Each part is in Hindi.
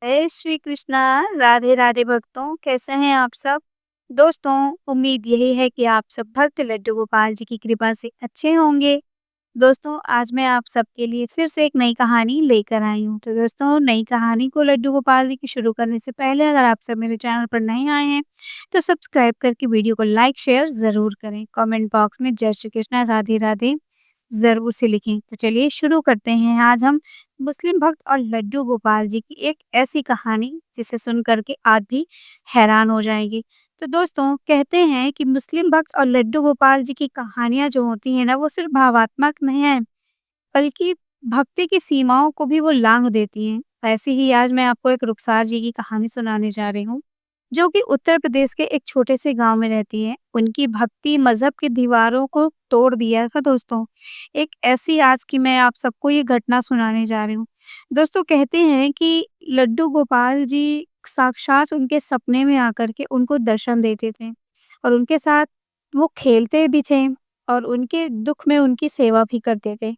जय श्री कृष्णा। राधे राधे भक्तों, कैसे हैं आप सब? दोस्तों, उम्मीद यही है कि आप सब भक्त लड्डू गोपाल जी की कृपा से अच्छे होंगे। दोस्तों, आज मैं आप सबके लिए फिर से एक नई कहानी लेकर आई हूँ। तो दोस्तों, नई कहानी को लड्डू गोपाल जी की शुरू करने से पहले अगर आप सब मेरे चैनल पर नए आए हैं, तो सब्सक्राइब करके वीडियो को लाइक शेयर ज़रूर करें। कमेंट बॉक्स में जय श्री कृष्णा राधे राधे ज़रूर से लिखें। तो चलिए शुरू करते हैं। आज हम मुस्लिम भक्त और लड्डू गोपाल जी की एक ऐसी कहानी जिसे सुन कर के आप भी हैरान हो जाएंगे। तो दोस्तों, कहते हैं कि मुस्लिम भक्त और लड्डू गोपाल जी की कहानियाँ जो होती हैं ना, वो सिर्फ भावात्मक नहीं है, बल्कि भक्ति की सीमाओं को भी वो लांघ देती हैं। ऐसे ही आज मैं आपको एक रुखसार जी की कहानी सुनाने जा रही हूँ, जो कि उत्तर प्रदेश के एक छोटे से गांव में रहती है। उनकी भक्ति मजहब की दीवारों को तोड़ दिया था दोस्तों। एक ऐसी आज की मैं आप सबको ये घटना सुनाने जा रही हूँ। दोस्तों, कहते हैं कि लड्डू गोपाल जी साक्षात उनके सपने में आकर के उनको दर्शन देते थे और उनके साथ वो खेलते भी थे और उनके दुख में उनकी सेवा भी करते थे।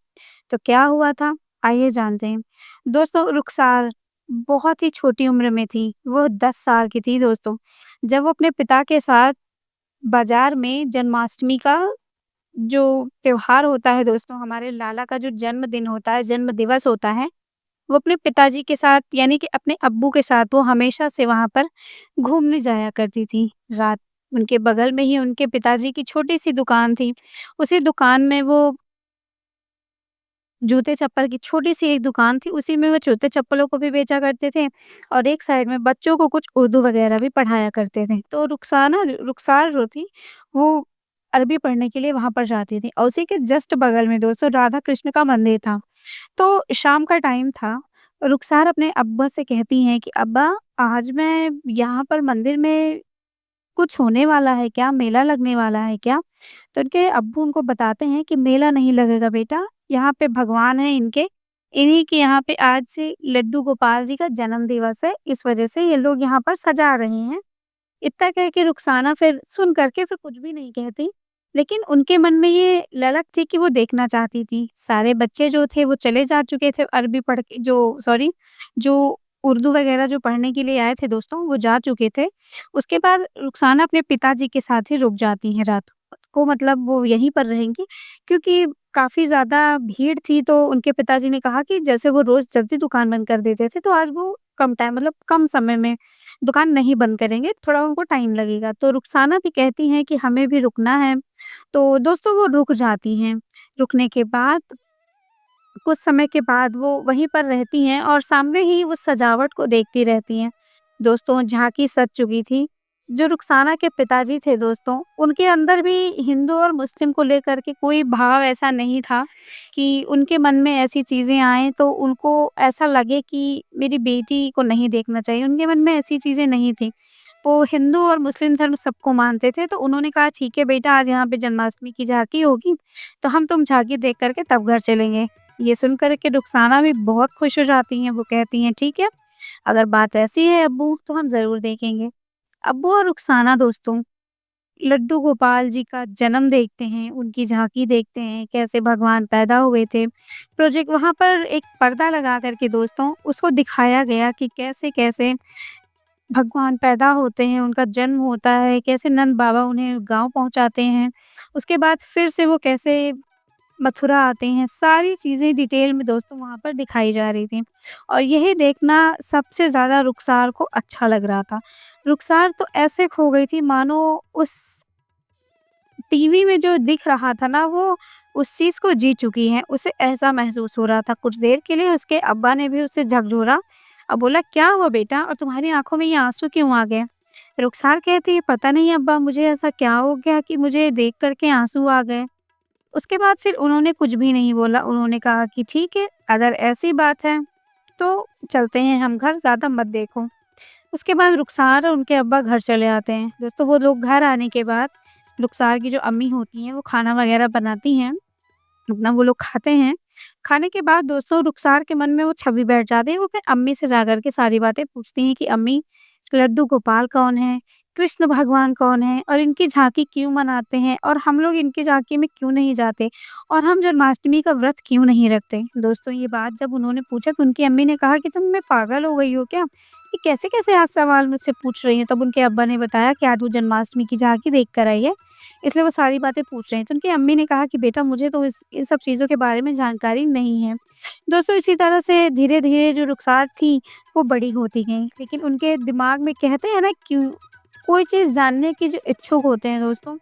तो क्या हुआ था? आइए जानते हैं। दोस्तों, रुखसार बहुत ही छोटी उम्र में थी, वो 10 साल की थी दोस्तों, जब वो अपने पिता के साथ बाज़ार में जन्माष्टमी का जो त्योहार होता है दोस्तों, हमारे लाला का जो जन्मदिन होता है, जन्म दिवस होता है, वो अपने पिताजी के साथ यानी कि अपने अब्बू के साथ वो हमेशा से वहाँ पर घूमने जाया करती थी। रात उनके बगल में ही उनके पिताजी की छोटी-सी दुकान थी। उसी दुकान में वो जूते-चप्पल की छोटी-सी एक दुकान थी, उसी में वो जूते-चप्पलों को भी बेचा करते थे और एक साइड में बच्चों को कुछ उर्दू वगैरह भी पढ़ाया करते थे। तो रुखसार जो थी, वो अरबी पढ़ने के लिए वहाँ पर जाती थी और उसी के जस्ट बगल में दोस्तों राधा कृष्ण का मंदिर था। तो शाम का टाइम था, रुखसार अपने अब्बा से कहती हैं कि अब्बा, आज मैं यहाँ पर मंदिर में कुछ होने वाला है क्या? मेला लगने वाला है क्या? तो उनके अब्बू उनको बताते हैं कि मेला नहीं लगेगा बेटा, यहाँ पे भगवान हैं इनके, इन्हीं के यहाँ पे आज से लड्डू गोपाल जी का जन्म दिवस है, इस वजह से ये लोग यहाँ पर सजा रहे हैं। इतना कह के रुखसाना फिर सुन कर के फिर कुछ भी नहीं कहती, लेकिन उनके मन में ये ललक थी कि वो देखना चाहती थी। सारे बच्चे जो थे वो चले जा चुके थे अरबी पढ़ के जो सॉरी जो उर्दू वगैरह जो पढ़ने के लिए आए थे दोस्तों, वो जा चुके थे। उसके बाद रुखसाना अपने पिताजी के साथ ही रुक जाती हैं रात को, मतलब वो यहीं पर रहेंगी क्योंकि काफ़ी ज़्यादा भीड़ थी। तो उनके पिताजी ने कहा कि जैसे वो रोज़ जल्दी दुकान बंद कर देते थे, तो आज वो कम टाइम मतलब कम समय में दुकान नहीं बंद करेंगे, थोड़ा उनको टाइम लगेगा। तो रुखसाना भी कहती हैं कि हमें भी रुकना है, तो दोस्तों वो रुक जाती हैं। रुकने के बाद कुछ समय के बाद वो वहीं पर रहती हैं और सामने ही उस सजावट को देखती रहती हैं। दोस्तों, झांकी सज चुकी थी। जो रुखसाना के पिताजी थे दोस्तों, उनके अंदर भी हिंदू और मुस्लिम को लेकर के कोई भाव ऐसा नहीं था कि उनके मन में ऐसी चीज़ें आएँ तो उनको ऐसा लगे कि मेरी बेटी को नहीं देखना चाहिए, उनके मन में ऐसी चीज़ें नहीं थी। वो हिंदू और मुस्लिम धर्म सबको मानते थे, तो उन्होंने कहा ठीक है बेटा, आज यहाँ पे जन्माष्टमी की झाँकी होगी, तो हम तुम झाँकी देख कर के तब घर चलेंगे। ये सुन कर के रुखसाना भी बहुत खुश हो जाती हैं, वो कहती हैं ठीक है, अगर बात ऐसी है अब्बू तो हम ज़रूर देखेंगे। अब्बू और रुखसाना दोस्तों लड्डू गोपाल जी का जन्म देखते हैं, उनकी झाँकी देखते हैं, कैसे भगवान पैदा हुए थे। प्रोजेक्ट वहाँ पर एक पर्दा लगा कर के दोस्तों उसको दिखाया गया कि कैसे-कैसे भगवान पैदा होते हैं, उनका जन्म होता है, कैसे नंद बाबा उन्हें गाँव पहुँचाते हैं। उसके बाद फिर से वो कैसे मथुरा आते हैं, सारी चीज़ें डिटेल में दोस्तों वहाँ पर दिखाई जा रही थी और यही देखना सबसे ज़्यादा रुखसार को अच्छा लग रहा था। रुखसार तो ऐसे खो गई थी मानो उस टीवी में जो दिख रहा था ना, वो उस चीज़ को जी चुकी हैं, उसे ऐसा महसूस हो रहा था। कुछ देर के लिए उसके अब्बा ने भी उसे झकझोरा और बोला, "क्या हुआ बेटा और तुम्हारी आँखों में ये आँसू क्यों आ गए?" रुखसार कहती है, "पता नहीं अब्बा, मुझे ऐसा क्या हो गया कि मुझे देख कर के आँसू आ गए।" उसके बाद फिर उन्होंने कुछ भी नहीं बोला, उन्होंने कहा कि ठीक है, अगर ऐसी बात है, तो चलते हैं हम घर, ज़्यादा मत देखो। उसके बाद रुखसार और उनके अब्बा घर चले आते हैं। दोस्तों, वो लोग घर आने के बाद रुखसार की जो अम्मी होती हैं, वो खाना वगैरह बनाती हैं, अपना वो लोग खाते हैं। खाने के बाद दोस्तों रुखसार के मन में वो छवि बैठ जाती है, वो अपनी अम्मी से जाकर के सारी बातें पूछती हैं कि अम्मी, लड्डू गोपाल कौन है? कृष्ण भगवान कौन हैं और इनकी झाँकी क्यों मनाते हैं और हम लोग इनकी झाँकी में क्यों नहीं जाते और हम जन्माष्टमी का व्रत क्यों नहीं रखते? दोस्तों ये बात जब उन्होंने पूछा तो उनकी अम्मी ने कहा कि तुम मैं पागल हो गई हो क्या? ये कैसे-कैसे आज सवाल मुझसे पूछ रही हैं? तब उनके अब्बा ने बताया कि आज वो जन्माष्टमी की झाँकी देख कर आई है, इसलिए वो सारी बातें पूछ रही हैं। तो उनकी अम्मी ने कहा कि बेटा मुझे तो इस इन सब चीज़ों के बारे में जानकारी नहीं है। दोस्तों इसी तरह से धीरे-धीरे जो रुखसार थी वो बड़ी होती गईं, लेकिन उनके दिमाग में कहते हैं ना क्यों कोई चीज़ जानने की जो इच्छुक होते हैं दोस्तों,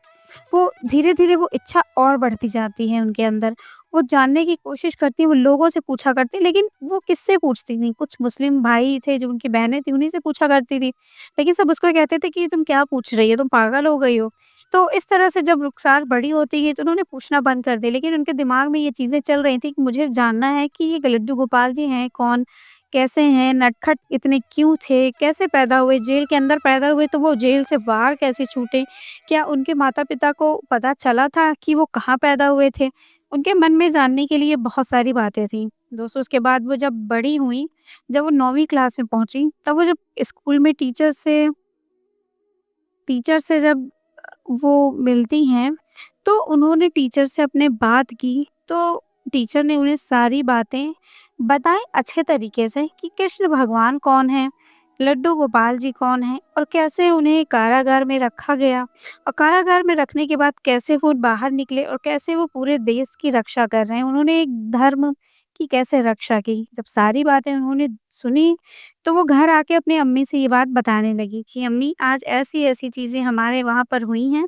वो धीरे-धीरे वो इच्छा और बढ़ती जाती है उनके अंदर। वो जानने की कोशिश करती हैं, वो लोगों से पूछा करती हैं, लेकिन वो किससे पूछती थीं? कुछ मुस्लिम भाई थे, जो उनकी बहनें थीं, उन्हीं से पूछा करती थी। लेकिन सब उसको कहते थे कि, "तुम क्या पूछ रही हो? तुम पागल हो गई हो?" तो इस तरह से जब रुखसार बड़ी होती गई, तो उन्होंने पूछना बंद कर दिया। लेकिन उनके दिमाग में ये चीज़ें चल रही थी कि मुझे जानना है कि ये लड्डू गोपाल जी हैं कौन? कैसे हैं? नटखट इतने क्यों थे? कैसे पैदा हुए? जेल के अंदर पैदा हुए तो वो जेल से बाहर कैसे छूटे? क्या उनके माता-पिता को पता चला था कि वो कहाँ पैदा हुए थे? उनके मन में जानने के लिए बहुत सारी बातें थीं। दोस्तों उसके बाद वो जब बड़ी हुईं, जब वो 9वीं क्लास में पहुँची, तब वो जब स्कूल में टीचर से जब वो मिलती हैं, तो उन्होंने टीचर से अपने बात की, तो टीचर ने उन्हें सारी बातें बताई अच्छे तरीके से कि कृष्ण भगवान कौन हैं, लड्डू गोपाल जी कौन हैं और कैसे उन्हें कारागार में रखा गया और कारागार में रखने के बाद कैसे वो बाहर निकले और कैसे वो पूरे देश की रक्षा कर रहे हैं। उन्होंने एक धर्म की कैसे रक्षा की। जब सारी बातें उन्होंने सुनी, तो वो घर आके अपनी अम्मी से ये बात बताने लगी कि अम्मी आज ऐसी-ऐसी चीज़ें हमारे वहाँ पर हुई हैं।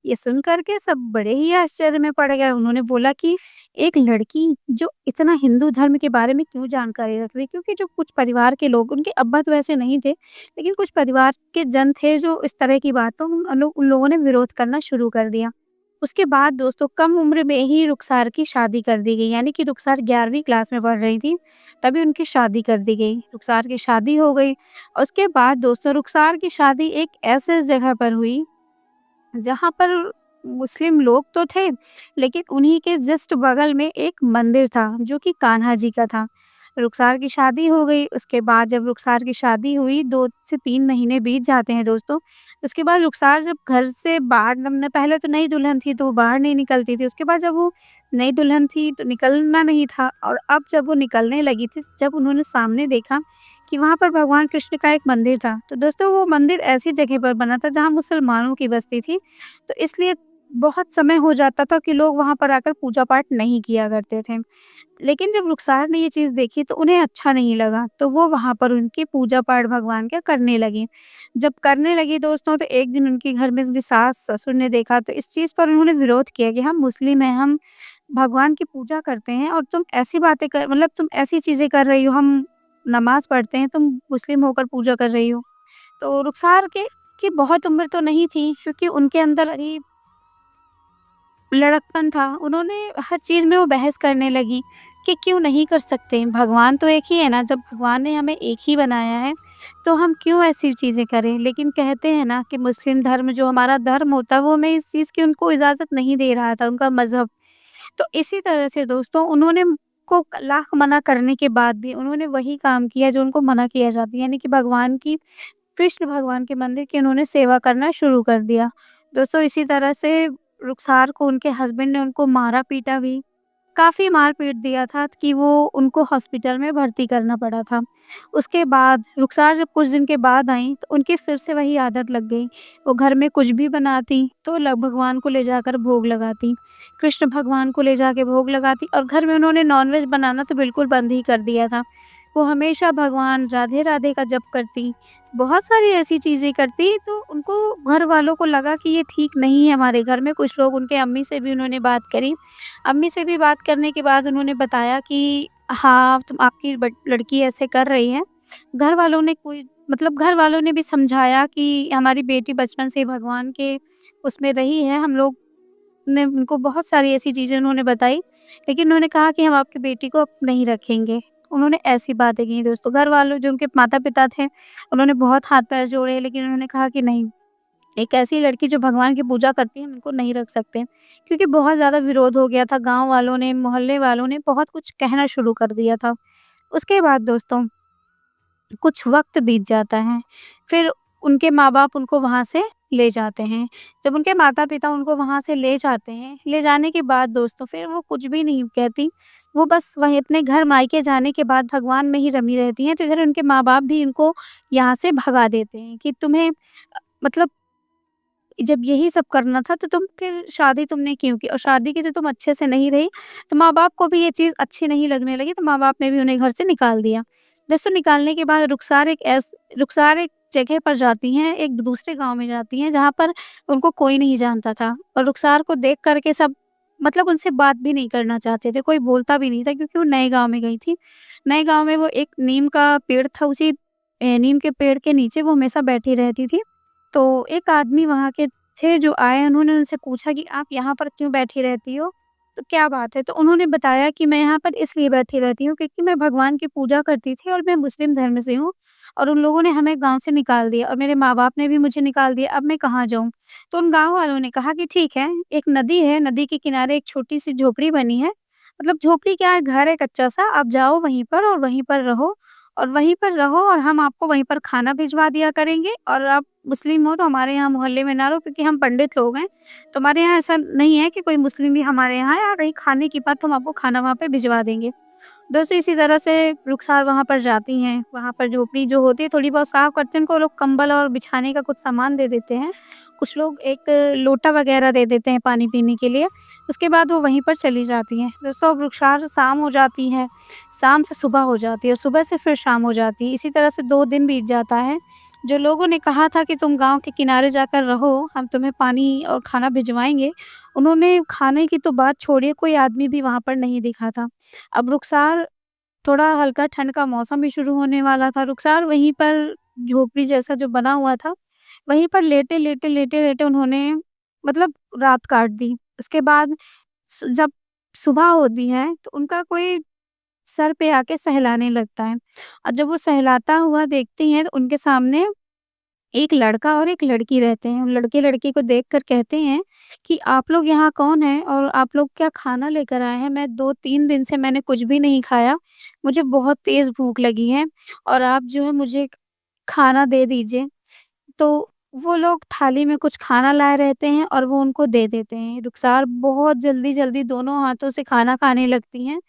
ये सुन कर के सब बड़े ही आश्चर्य में पड़ गए। उन्होंने बोला कि एक लड़की जो इतना हिंदू धर्म के बारे में क्यों जानकारी रख रही है? क्योंकि जो कुछ परिवार के लोग उनके अब्बा तो वैसे नहीं थे, लेकिन कुछ परिवार के जन थे जो इस तरह की बातों उन लोगों ने विरोध करना शुरू कर दिया। उसके बाद दोस्तों कम उम्र में ही रुखसार की शादी कर दी गई, यानी कि रुखसार 11वीं क्लास में पढ़ रही थी, तभी उनकी शादी कर दी गई। रुखसार की शादी हो गई। उसके बाद दोस्तों रुखसार की शादी एक ऐसे जगह पर हुई जहाँ पर मुस्लिम लोग तो थे, लेकिन उन्हीं के जस्ट बगल में एक मंदिर था, जो कि कान्हा जी का था। रुखसार की शादी हो गई, उसके बाद जब रुखसार की शादी हुई, 2 से 3 महीने बीत जाते हैं दोस्तों। उसके बाद रुखसार जब घर से बाहर न पहले तो नई दुल्हन थी, तो वो बाहर नहीं निकलती थी। उसके बाद जब वो नई दुल्हन थी, तो निकलना नहीं था और अब जब वो निकलने लगी थी, जब उन्होंने सामने देखा कि वहाँ पर भगवान कृष्ण का एक मंदिर था। तो दोस्तों वो मंदिर ऐसी जगह पर बना था जहाँ मुसलमानों की बस्ती थी, तो इसलिए बहुत समय हो जाता था कि लोग वहाँ पर आकर पूजा-पाठ नहीं किया करते थे। लेकिन जब रुखसार ने ये चीज़ देखी तो उन्हें अच्छा नहीं लगा, तो वो वहाँ पर उनकी पूजा-पाठ भगवान का करने लगी। जब करने लगी दोस्तों तो एक दिन उनके घर में उनकी सास-ससुर ने देखा तो इस चीज़ पर उन्होंने विरोध किया कि हम मुस्लिम हैं, हम भगवान की पूजा करते हैं और तुम ऐसी बातें कर मतलब तुम ऐसी चीज़ें कर रही हो, हम नमाज़ पढ़ते हैं, तुम मुस्लिम होकर पूजा कर रही हो। तो रुखसार के की बहुत उम्र तो नहीं थी क्योंकि उनके अंदर अभी लड़कपन था। उन्होंने हर चीज़ में वो बहस करने लगी कि क्यों नहीं कर सकते? भगवान तो एक ही है ना, जब भगवान ने हमें एक ही बनाया है, तो हम क्यों ऐसी चीज़ें करें? लेकिन कहते हैं ना कि मुस्लिम धर्म जो हमारा धर्म होता है, वो हमें इस चीज़ की उनको इजाज़त नहीं दे रहा था, उनका मज़हब। तो इसी तरह से दोस्तों उन्होंने को लाख मना करने के बाद भी उन्होंने वही काम किया जो उनको मना किया जाता है, यानी कि भगवान की कृष्ण भगवान के मंदिर की उन्होंने सेवा करना शुरू कर दिया। दोस्तों इसी तरह से रुखसार को उनके हस्बैंड ने उनको मारा-पीटा भी, काफ़ी मार-पीट दिया था कि वो उनको हॉस्पिटल में भर्ती करना पड़ा था। उसके बाद रुखसार जब कुछ दिन के बाद आईं, तो उनकी फिर से वही आदत लग गई। वो घर में कुछ भी बनाती, तो भगवान को ले जाकर भोग लगाती। कृष्ण भगवान को ले जाके भोग लगाती और घर में उन्होंने नॉन-वेज बनाना तो बिल्कुल बंद ही कर दिया था। वो हमेशा भगवान राधे-राधे का जप करती, बहुत सारी ऐसी चीज़ें करती, तो उनको घर वालों को लगा कि ये ठीक नहीं है हमारे घर में। कुछ लोग उनके अम्मी से भी उन्होंने बात करी। अम्मी से भी बात करने के बाद उन्होंने बताया कि हाँ, तुम आपकी लड़की ऐसे कर रही है। घर वालों ने कोई मतलब घर वालों ने भी समझाया कि हमारी बेटी बचपन से ही भगवान के उसमें रही है। हम लोग ने उनको बहुत सारी ऐसी चीज़ें उन्होंने बताई, लेकिन उन्होंने कहा कि हम आपकी बेटी को अब नहीं रखेंगे। उन्होंने ऐसी बातें की दोस्तों। घर वालों जो उनके माता-पिता थे, उन्होंने बहुत हाथ-पैर जोड़े, लेकिन उन्होंने कहा कि नहीं, एक ऐसी लड़की जो भगवान की पूजा करती है, हम इनको नहीं रख सकते। क्योंकि बहुत ज़्यादा विरोध हो गया था, गाँव वालों ने, मोहल्ले वालों ने बहुत कुछ कहना शुरू कर दिया था। उसके बाद दोस्तों कुछ वक़्त बीत जाता है। फिर उनके माँ-बाप उनको वहाँ से ले जाते हैं। जब उनके माता-पिता उनको वहाँ से ले जाते हैं, ले जाने के बाद दोस्तों फिर वो कुछ भी नहीं कहती, वो बस वहीं अपने घर मायके जाने के बाद भगवान में ही रमी रहती हैं। तो इधर उनके माँ-बाप भी इनको यहाँ से भगा देते हैं कि तुम्हें मतलब जब यही सब करना था तो तुम फिर शादी तुमने क्यों की? और शादी की तो तुम अच्छे से नहीं रही, तो माँ-बाप को भी ये चीज़ अच्छी नहीं लगने लगी, तो माँ-बाप ने भी उन्हें घर से निकाल दिया। दोस्तों निकालने के बाद रुखसार एक जगह पर जाती हैं, एक दूसरे गाँव में जाती हैं, जहाँ पर उनको कोई नहीं जानता था और रुखसार को देख कर के सब मतलब उनसे बात भी नहीं करना चाहते थे, कोई बोलता भी नहीं था क्योंकि वो नए गाँव में गई थी। नए गाँव में वो एक नीम का पेड़ था, उसी नीम के पेड़ के नीचे वो हमेशा बैठी रहती थी। तो एक आदमी वहाँ के थे जो आए, उन्होंने उनसे पूछा कि आप यहाँ पर क्यों बैठी रहती हो? तो क्या बात है? तो उन्होंने बताया कि मैं यहाँ पर इसलिए बैठी रहती हूँ क्योंकि मैं भगवान की पूजा करती थी और मैं मुस्लिम धर्म से हूँ और उन लोगों ने हमें गाँव से निकाल दिया और मेरे माँ-बाप ने भी मुझे निकाल दिया, अब मैं कहाँ जाऊँ? तो उन गाँव वालों ने कहा कि ठीक है, एक नदी है, नदी के किनारे एक छोटी-सी झोपड़ी बनी है। मतलब झोपड़ी क्या है, घर है कच्चा-सा, आप जाओ वहीं पर और वहीं पर रहो और वहीं पर रहो और हम आपको वहीं पर खाना भिजवा दिया करेंगे और आप मुस्लिम हो तो हमारे यहाँ मोहल्ले में ना रहो क्योंकि हम पंडित लोग हैं। तो हमारे यहाँ ऐसा नहीं है कि कोई मुस्लिम भी हमारे यहाँ आए, और रही खाने की बात तो हम आपको खाना वहाँ पे भिजवा देंगे। दोस्तों इसी तरह से रुखसार वहाँ पर जाती हैं, वहाँ पर झोपड़ी जो होती है थोड़ी बहुत साफ करते हैं, उनको लोग कंबल और बिछाने का कुछ सामान दे देते हैं। कुछ लोग एक लोटा वगैरह दे देते हैं पानी पीने के लिए, उसके बाद वो वहीं पर चली जाती हैं। दोस्तों अब रुखसार शाम हो जाती है, शाम से सुबह हो जाती है और सुबह से फिर शाम हो जाती है। इसी तरह से 2 दिन बीत जाता है। जो लोगों ने कहा था कि तुम गाँव के किनारे जाकर रहो, हम तुम्हें पानी और खाना भिजवाएँगे, उन्होंने खाने की तो बात छोड़िए, कोई आदमी भी वहाँ पर नहीं दिखा था। अब रुखसार थोड़ा हल्का ठंड का मौसम भी शुरू होने वाला था, रुखसार वहीं पर झोपड़ी जैसा जो बना हुआ था, वहीं पर लेटे-लेटे उन्होंने मतलब रात काट दी। उसके बाद जब सुबह होती है, तो उनका कोई सर पे आके सहलाने लगता है और जब वो सहलाता हुआ देखती हैं, तो उनके सामने एक लड़का और एक लड़की रहते हैं। लड़के-लड़की को देखकर कहते हैं कि आप लोग यहाँ कौन हैं और आप लोग क्या खाना लेकर आए हैं? मैं 2-3 दिन से मैंने कुछ भी नहीं खाया। मुझे बहुत तेज़ भूख लगी है और आप जो है मुझे खाना दे दीजिए। तो वो लोग थाली में कुछ खाना लाए रहते हैं और वो उनको दे देते हैं। रुखसार बहुत जल्दी-जल्दी दोनों हाथों से खाना खाने लगती हैं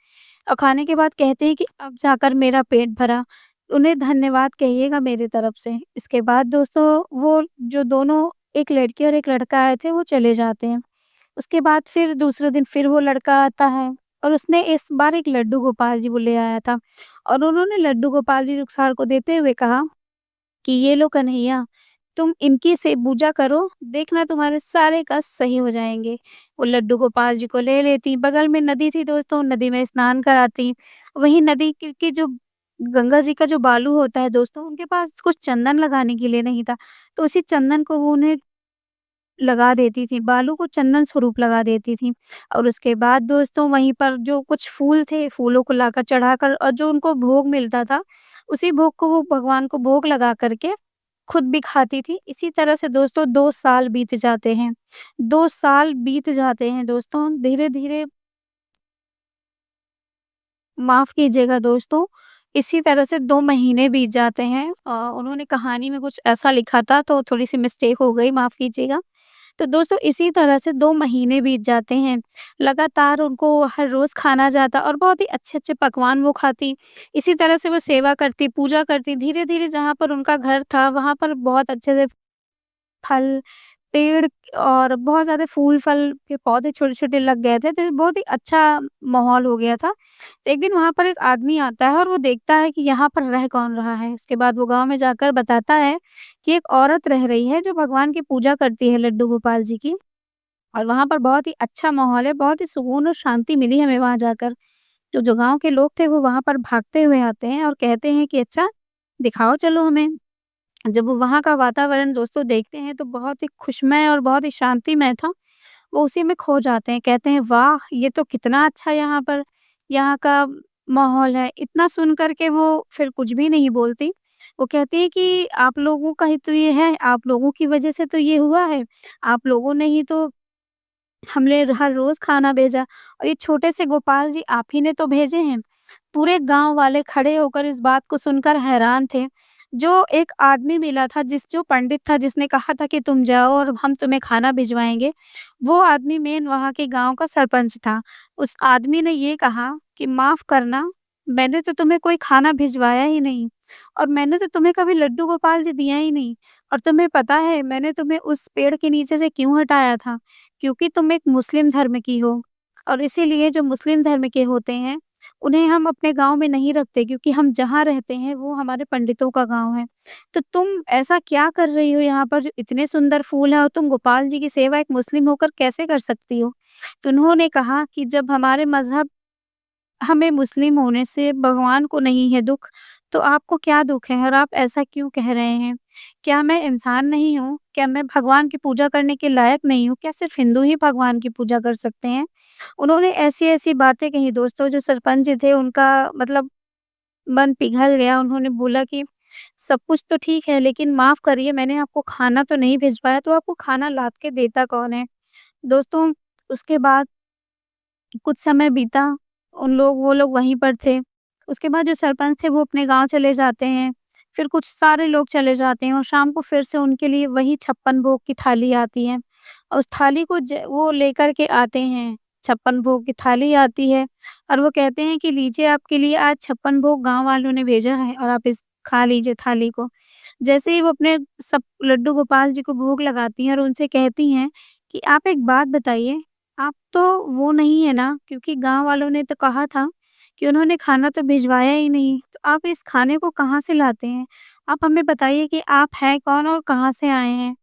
और खाने के बाद कहते हैं कि अब जाकर मेरा पेट भरा। उन्हें धन्यवाद कहिएगा मेरी तरफ से। इसके बाद दोस्तों वो जो दोनों एक लड़की और एक लड़का आए थे वो चले जाते हैं। उसके बाद फिर दूसरे दिन फिर वो लड़का आता है और उसने इस बार एक लड्डू गोपाल जी वो ले आया था और उन्होंने लड्डू गोपाल जी रुखसार को देते हुए कहा कि ये लो कन्हैया, तुम इनकी से पूजा करो, देखना तुम्हारे सारे कष्ट सही हो जाएँगे। वो लड्डू गोपाल जी को ले लेती, बगल में नदी थी दोस्तों, नदी में स्नान कराती। वहीं नदी की जो गंगा जी का जो बालू होता है दोस्तों, उनके पास कुछ चंदन लगाने के लिए नहीं था, तो उसी चंदन को वो उन्हें लगा देती थी, बालू को चंदन स्वरूप लगा देती थी। और उसके बाद दोस्तों वहीं पर जो कुछ फूल थे, फूलों को लाकर चढ़ाकर और जो उनको भोग मिलता था, उसी भोग को वो भगवान को भोग लगा कर के खुद भी खाती थी। इसी तरह से दोस्तों 2 साल बीत जाते हैं। 2 साल बीत जाते हैं दोस्तों, धीरे-धीरे माफ़ कीजिएगा दोस्तों, इसी तरह से 2 महीने बीत जाते हैं। उन्होंने कहानी में कुछ ऐसा लिखा था तो थोड़ी-सी मिस्टेक हो गई, माफ़ कीजिएगा। तो दोस्तों इसी तरह से 2 महीने बीत जाते हैं। लगातार उनको हर रोज़ खाना जाता और बहुत ही अच्छे-अच्छे पकवान वो खाती। इसी तरह से वो सेवा करती, पूजा करती। धीरे-धीरे जहाँ पर उनका घर था, वहाँ पर बहुत अच्छे से फल, पेड़ और बहुत ज़्यादा फूल-फल के पौधे छोटे-छोटे लग गए थे, तो बहुत ही अच्छा माहौल हो गया था। तो एक दिन वहाँ पर एक आदमी आता है और वो देखता है कि यहाँ पर रह कौन रहा है। उसके बाद वो गाँव में जाकर बताता है कि एक औरत रह रही है जो भगवान की पूजा करती है लड्डू गोपाल जी की और वहाँ पर बहुत ही अच्छा माहौल है, बहुत ही सुकून और शांति मिली हमें वहाँ जाकर। तो जो गाँव के लोग थे वो वहाँ पर भागते हुए आते हैं और कहते हैं कि अच्छा, दिखाओ चलो हमें। जब वो वहाँ का वातावरण दोस्तों देखते हैं तो बहुत ही खुशमय और बहुत ही शांतिमय था। वो उसी में खो जाते हैं, कहते हैं वाह! ये तो कितना अच्छा यहाँ पर यहाँ का माहौल है। इतना सुन कर के वो फिर कुछ भी नहीं बोलती। वो कहती है कि आप लोगों का ही तो ये है, आप लोगों की वज़ह से तो ये हुआ है। आप लोगों ने ही तो हमने हर रोज़ खाना भेजा और ये छोटे से गोपाल जी आप ही ने तो भेजे हैं। पूरे गाँव वाले खड़े होकर इस बात को सुनकर हैरान थे। जो एक आदमी मिला था जो पंडित था जिसने कहा था कि तुम जाओ और हम तुम्हें खाना भिजवाएँगे, वो आदमी मेन वहाँ के गाँव का सरपंच था। उस आदमी ने ये कहा कि माफ़ करना, मैंने तो तुम्हें कोई खाना भिजवाया ही नहीं और मैंने तो तुम्हें कभी लड्डू गोपाल जी दिया ही नहीं और तुम्हें पता है मैंने तुम्हें उस पेड़ के नीचे से क्यों हटाया था? क्योंकि तुम एक मुस्लिम धर्म की हो और इसीलिए जो मुस्लिम धर्म के होते हैं, उन्हें हम अपने गाँव में नहीं रखते क्योंकि हम जहाँ रहते हैं वो हमारे पंडितों का गाँव है। तो तुम ऐसा क्या कर रही हो यहाँ पर जो इतने सुंदर फूल हैं और तुम गोपाल जी की सेवा एक मुस्लिम होकर कैसे कर सकती हो? तो उन्होंने कहा कि जब हमारे मज़हब हमें मुस्लिम होने से भगवान को नहीं है दुःख, तो आपको क्या दुःख है और आप ऐसा क्यों कह रहे हैं? क्या मैं इंसान नहीं हूँ? क्या मैं भगवान की पूजा करने के लायक नहीं हूँ? क्या सिर्फ़ हिंदू ही भगवान की पूजा कर सकते हैं? उन्होंने ऐसी-ऐसी बातें कही दोस्तों जो सरपंच जी थे उनका मतलब मन पिघल गया। उन्होंने बोला कि सब कुछ तो ठीक है लेकिन माफ़ करिए मैंने आपको खाना तो नहीं भिजवाया तो आपको खाना लाद के देता कौन है? दोस्तों उसके बाद कुछ समय बीता, वो लोग वहीं पर थे। उसके बाद जो सरपंच थे वो अपने गाँव चले जाते हैं, फिर कुछ सारे लोग चले जाते हैं और शाम को फिर से उनके लिए वही 56 भोग की थाली आती है। और उस थाली को वो लेकर के आते हैं, 56 भोग की थाली आती है और वो कहते हैं कि लीजिए आपके लिए आज 56 भोग गाँव वालों ने भेजा है और आप इस खा लीजिए थाली को। जैसे ही वो अपने सब लड्डू गोपाल जी को भोग लगाती हैं और उनसे कहती हैं कि आप एक बात बताइए आप तो वो नहीं है ना? क्योंकि गाँव वालों ने तो कहा था कि उन्होंने खाना तो भिजवाया ही नहीं, तो आप इस खाने को कहाँ से लाते हैं? आप हमें बताइए कि आप हैं कौन और कहाँ से आए हैं?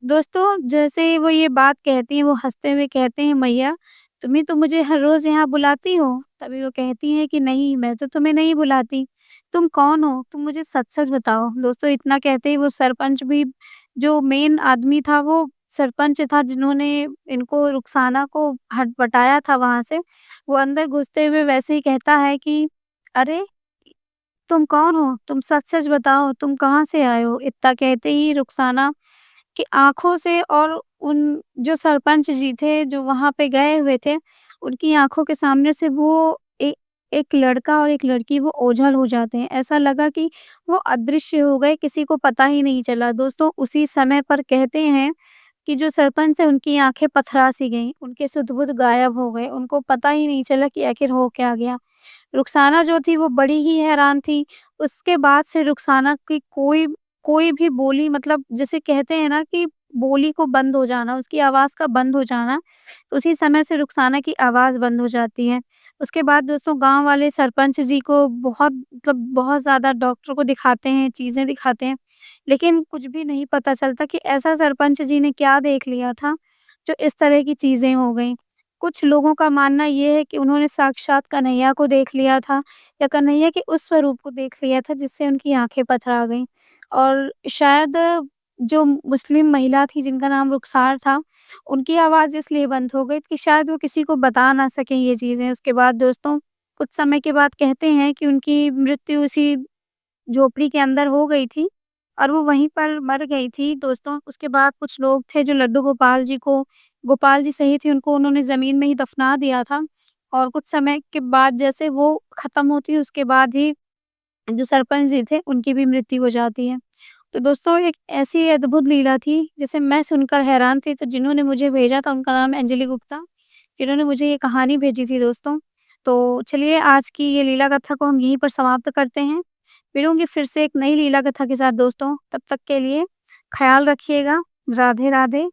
दोस्तों, जैसे वो ये बात कहती हैं, वो हँसते हुए कहते हैं, "मैया, तुम ही तो मुझे हर रोज़ यहाँ बुलाती हो।" तभी वो कहती हैं कि, "नहीं, मैं तो तुम्हें नहीं बुलाती। तुम कौन हो? तुम मुझे सच-सच बताओ।" दोस्तों, इतना कहते ही वो सरपंच भी जो मेन आदमी था, वो सरपंच था जिन्होंने इनको रुखसाना को हटपटाया था वहाँ से, वो अंदर घुसते हुए वैसे ही कहता है कि, "अरे! तुम कौन हो? तुम सच-सच बताओ, तुम कहाँ से आए हो?" इतना कहते ही रुखसाना की आँखों से और उन जो सरपंच जी थे, जो वहाँ पे गए हुए थे, उनकी आँखों के सामने से वो एक लड़का और एक लड़की वो ओझल हो जाते हैं। ऐसा लगा कि वो अदृश्य हो गए, किसी को पता ही नहीं चला। दोस्तों, उसी समय पर कहते हैं कि जो सरपंच है, उनकी आँखें पथरा-सी गईं, उनके सुध-बुध गायब हो गए, उनको पता ही नहीं चला कि आखिर हो क्या गया। रुखसाना जो थी वो बड़ी ही हैरान थी। उसके बाद से रुखसाना की कोई कोई भी बोली मतलब जिसे कहते हैं ना कि बोली को बंद हो जाना, उसकी आवाज़ का बंद हो जाना, तो उसी समय से रुखसाना की आवाज़ बंद हो जाती है। उसके बाद दोस्तों गाँव वाले सरपंच जी को बहुत ज़्यादा डॉक्टर को दिखाते हैं, चीज़ें दिखाते हैं, लेकिन कुछ भी नहीं पता चलता कि ऐसा सरपंच जी ने क्या देख लिया था, जो इस तरह की चीज़ें हो गईं। कुछ लोगों का मानना ये है कि उन्होंने साक्षात कन्हैया को देख लिया था या कन्हैया के उस स्वरूप को देख लिया था जिससे उनकी आँखें पथरा गईं। और शायद जो मुस्लिम महिला थी जिनका नाम रुखसार था, उनकी आवाज़ इसलिए बंद हो गई कि शायद वो किसी को बता ना सकें ये चीज़ें। उसके बाद दोस्तों कुछ समय के बाद कहते हैं कि उनकी मृत्यु उसी झोपड़ी के अंदर हो गई थी और वो वहीं पर मर गई थी दोस्तों। उसके बाद कुछ लोग थे जो लड्डू गोपाल जी सही थे उनको उन्होंने ज़मीन में ही दफ़ना दिया था और कुछ समय के बाद जैसे वो ख़त्म होती है उसके बाद ही जो सरपंच जी थे उनकी भी मृत्यु हो जाती है। तो दोस्तों एक ऐसी अद्भुत लीला थी जिसे मैं सुनकर हैरान थी, तो जिन्होंने मुझे भेजा था उनका नाम है अंजलि गुप्ता, जिन्होंने मुझे ये कहानी भेजी थी दोस्तों। तो चलिए आज की ये लीला कथा को हम यहीं पर समाप्त करते हैं। मिलूँगी फिर से एक नई लीला कथा के साथ दोस्तों, तब तक के लिए ख़्याल रखिएगा। राधे, राधे।